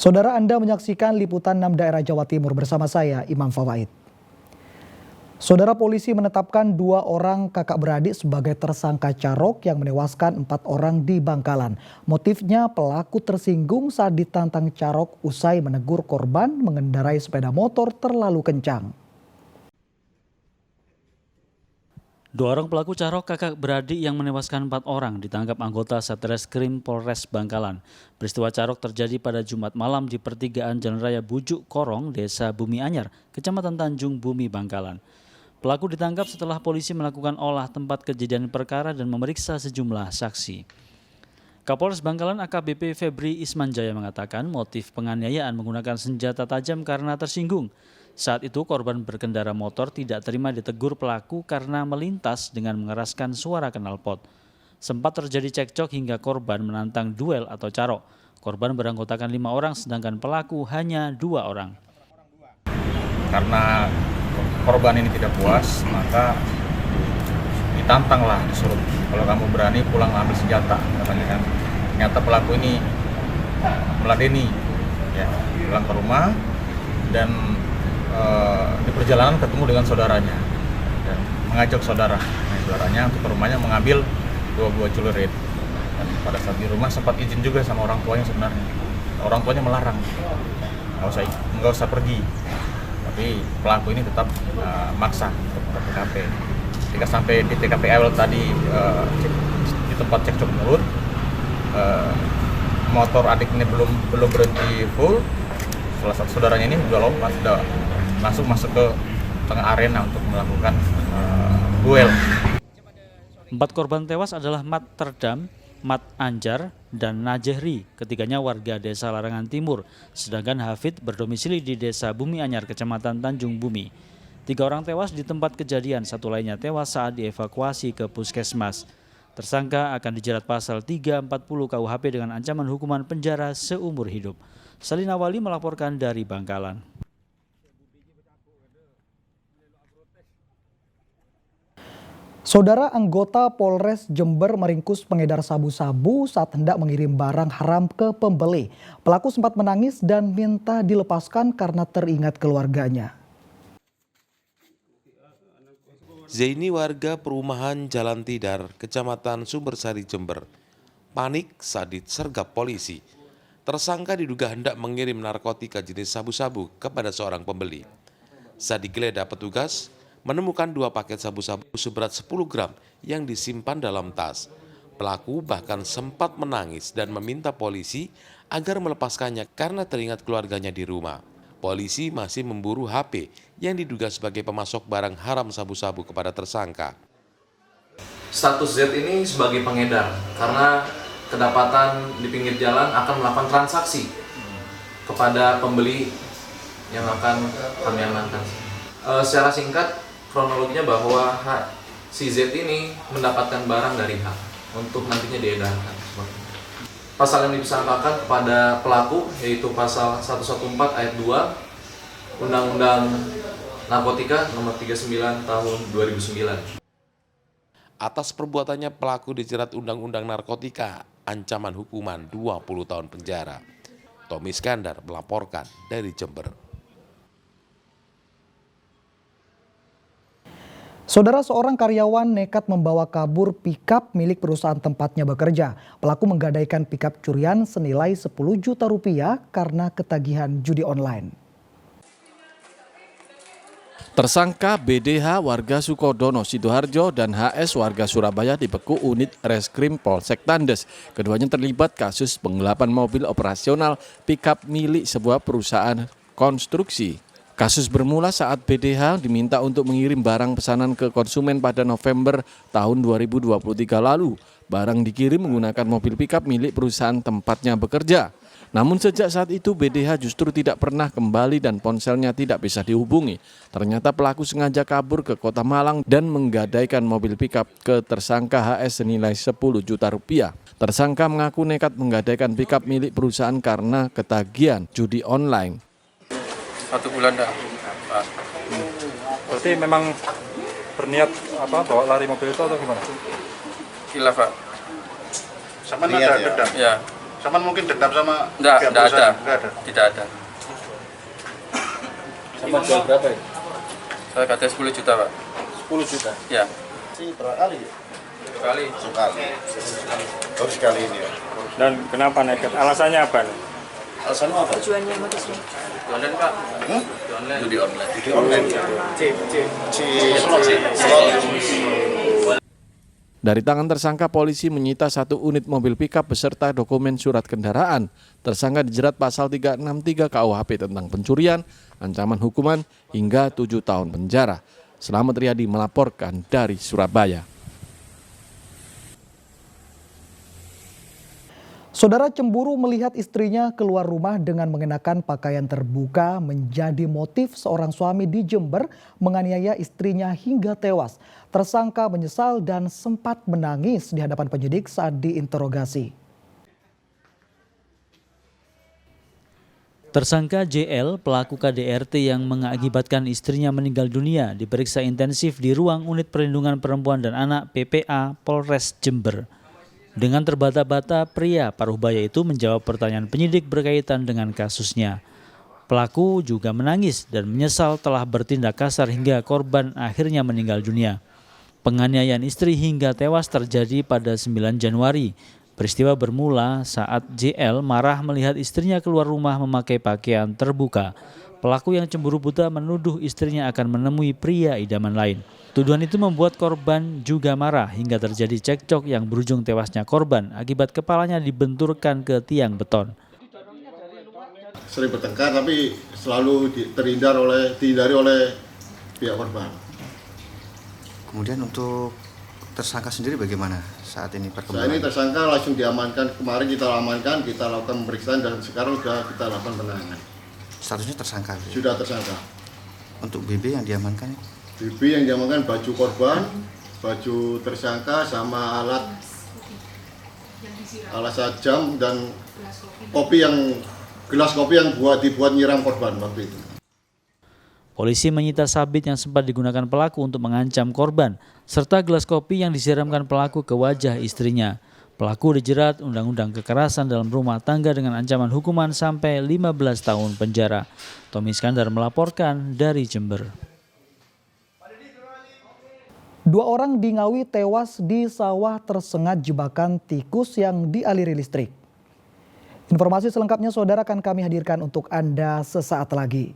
Saudara, Anda menyaksikan liputan 6 daerah Jawa Timur bersama saya, Imam Fawaid. Saudara, polisi menetapkan 2 orang kakak beradik sebagai tersangka carok yang menewaskan 4 orang di Bangkalan. Motifnya pelaku tersinggung saat ditantang carok usai menegur korban mengendarai sepeda motor terlalu kencang. 2 orang pelaku carok kakak beradik yang menewaskan 4 orang ditangkap anggota Satreskrim Polres Bangkalan. Peristiwa carok terjadi pada Jumat malam di pertigaan Jalan Raya Bujuk Korong, Desa Bumi Anyar, Kecamatan Tanjung Bumi, Bangkalan. Pelaku ditangkap setelah polisi melakukan olah tempat kejadian perkara dan memeriksa sejumlah saksi. Kapolres Bangkalan AKBP Febri Ismanjaya mengatakan motif penganiayaan menggunakan senjata tajam karena tersinggung. Saat itu korban berkendara motor tidak terima ditegur pelaku karena melintas dengan mengeraskan suara knalpot. Sempat terjadi cekcok hingga korban menantang duel atau carok. Korban beranggotakan 5 orang sedangkan pelaku hanya 2 orang. Karena korban ini tidak puas, maka ditantanglah, disuruh kalau kamu berani pulang ambil senjata, katanya kan. Ternyata pelaku ini meladeni, ya, pulang ke rumah dan di perjalanan ketemu dengan saudaranya dan mengajak saudaranya untuk ke rumahnya mengambil 2 buah celurit. Dan pada saat di rumah sempat izin juga sama orang tuanya sebenarnya. Orang tuanya melarang, nggak usah pergi. Tapi pelaku ini tetap maksa untuk ke TKP. Ketika sampai di TKP awal tadi di tempat cekcok mulut, motor adik ini belum berhenti full. Salah satu saudaranya ini udah lompat, langsung masuk ke tengah arena untuk melakukan duel. 4 korban tewas adalah Mat Terdam, Mat Anjar, dan Najehri. Ketiganya warga Desa Larangan Timur, sedangkan Hafid berdomisili di Desa Bumi Anyar, Kecamatan Tanjung Bumi. 3 orang tewas di tempat kejadian, 1 lainnya tewas saat dievakuasi ke puskesmas. Tersangka akan dijerat pasal 340 KUHP dengan ancaman hukuman penjara seumur hidup. Salina Wali melaporkan dari Bangkalan. Saudara, anggota Polres Jember meringkus pengedar sabu-sabu saat hendak mengirim barang haram ke pembeli. Pelaku sempat menangis dan minta dilepaskan karena teringat keluarganya. Zaini, warga perumahan Jalan Tidar, Kecamatan Sumbersari, Jember, panik saat disergap polisi. Tersangka diduga hendak mengirim narkotika jenis sabu-sabu kepada seorang pembeli. Saat digeledah petugas, menemukan 2 paket sabu-sabu seberat 10 gram yang disimpan dalam tas. Pelaku bahkan sempat menangis dan meminta polisi agar melepaskannya karena teringat keluarganya di rumah. Polisi masih memburu HP yang diduga sebagai pemasok barang haram sabu-sabu kepada tersangka. Status Z ini sebagai pengedar karena kedapatan di pinggir jalan akan melakukan transaksi kepada pembeli yang akan kami amankan. Secara singkat, kronologinya bahwa si Z ini mendapatkan barang dari H untuk nantinya diedarkan. Pasal yang disangkakan kepada pelaku yaitu pasal 114 ayat 2 Undang-Undang Narkotika nomor 39 tahun 2009. Atas perbuatannya pelaku dijerat Undang-Undang Narkotika, ancaman hukuman 20 tahun penjara. Tommy Skandar melaporkan dari Jember. Saudara, seorang karyawan nekat membawa kabur pikap milik perusahaan tempatnya bekerja. Pelaku menggadaikan pikap curian senilai 10 juta rupiah karena ketagihan judi online. Tersangka BDH warga Sukodono, Sidoarjo dan HS warga Surabaya dibekuk unit Reskrim Polsek Tandes. Keduanya terlibat kasus penggelapan mobil operasional pikap milik sebuah perusahaan konstruksi. Kasus bermula saat BDH diminta untuk mengirim barang pesanan ke konsumen pada November tahun 2023 lalu. Barang dikirim menggunakan mobil pikap milik perusahaan tempatnya bekerja. Namun sejak saat itu BDH justru tidak pernah kembali dan ponselnya tidak bisa dihubungi. Ternyata pelaku sengaja kabur ke Kota Malang dan menggadaikan mobil pikap ke tersangka HS senilai 10 juta rupiah. Tersangka mengaku nekat menggadaikan pikap milik perusahaan karena ketagihan judi online. 1 bulan dah. Berarti memang berniat bawa lari mobil itu atau gimana? Hilaf, Pak. Sama ada dendam. Ya. Sama mungkin dendam sama Enggak pihak ada. perusahaan? Enggak ada. Tidak ada. Sama jual berapa ya? Saya katanya 10 juta, Pak. 10 juta. Ya. Ini berapa kali? Sekali. Sekali. Baru sekali ini ya. Dan kenapa nekat? Alasannya apa nih? Alasannya apa? Tujuannya mau kesini. Di online, Pak. Di online. Judi online. Di online. Dari tangan tersangka, polisi menyita 1 unit mobil pickup beserta dokumen surat kendaraan. Tersangka dijerat pasal 363 KUHP tentang pencurian, ancaman hukuman hingga 7 tahun penjara. Selamat Riyadi melaporkan dari Surabaya. Saudara cemburu melihat istrinya keluar rumah dengan mengenakan pakaian terbuka menjadi motif seorang suami di Jember menganiaya istrinya hingga tewas. Tersangka menyesal dan sempat menangis di hadapan penyidik saat diinterogasi. Tersangka JL, pelaku KDRT yang mengakibatkan istrinya meninggal dunia, diperiksa intensif di ruang Unit Perlindungan Perempuan dan Anak PPA Polres Jember. Dengan terbata-bata, pria paruh baya itu menjawab pertanyaan penyidik berkaitan dengan kasusnya. Pelaku juga menangis dan menyesal telah bertindak kasar hingga korban akhirnya meninggal dunia. Penganiayaan istri hingga tewas terjadi pada 9 Januari. Peristiwa bermula saat JL marah melihat istrinya keluar rumah memakai pakaian terbuka. Pelaku yang cemburu buta menuduh istrinya akan menemui pria idaman lain. Tuduhan itu membuat korban juga marah hingga terjadi cekcok yang berujung tewasnya korban akibat kepalanya dibenturkan ke tiang beton. Sering bertengkar tapi selalu dihindari oleh pihak korban. Kemudian untuk tersangka sendiri bagaimana saat ini perkembangan? Saat ini tersangka langsung diamankan. Kemarin kita amankan, kita lakukan pemeriksaan dan sekarang sudah kita lakukan penahanan. Statusnya tersangka? Sudah tersangka. Untuk BB yang diamankan? BB yang diamankan baju korban, baju tersangka sama alat sajam dan gelas kopi yang dibuat nyiram korban waktu itu. Polisi menyita sabit yang sempat digunakan pelaku untuk mengancam korban, serta gelas kopi yang disiramkan pelaku ke wajah istrinya. Pelaku dijerat Undang-Undang Kekerasan dalam Rumah Tangga dengan ancaman hukuman sampai 15 tahun penjara. Tommy Iskandar melaporkan dari Jember. 2 orang di Ngawi tewas di sawah tersengat jebakan tikus yang dialiri listrik. Informasi selengkapnya saudara akan kami hadirkan untuk Anda sesaat lagi.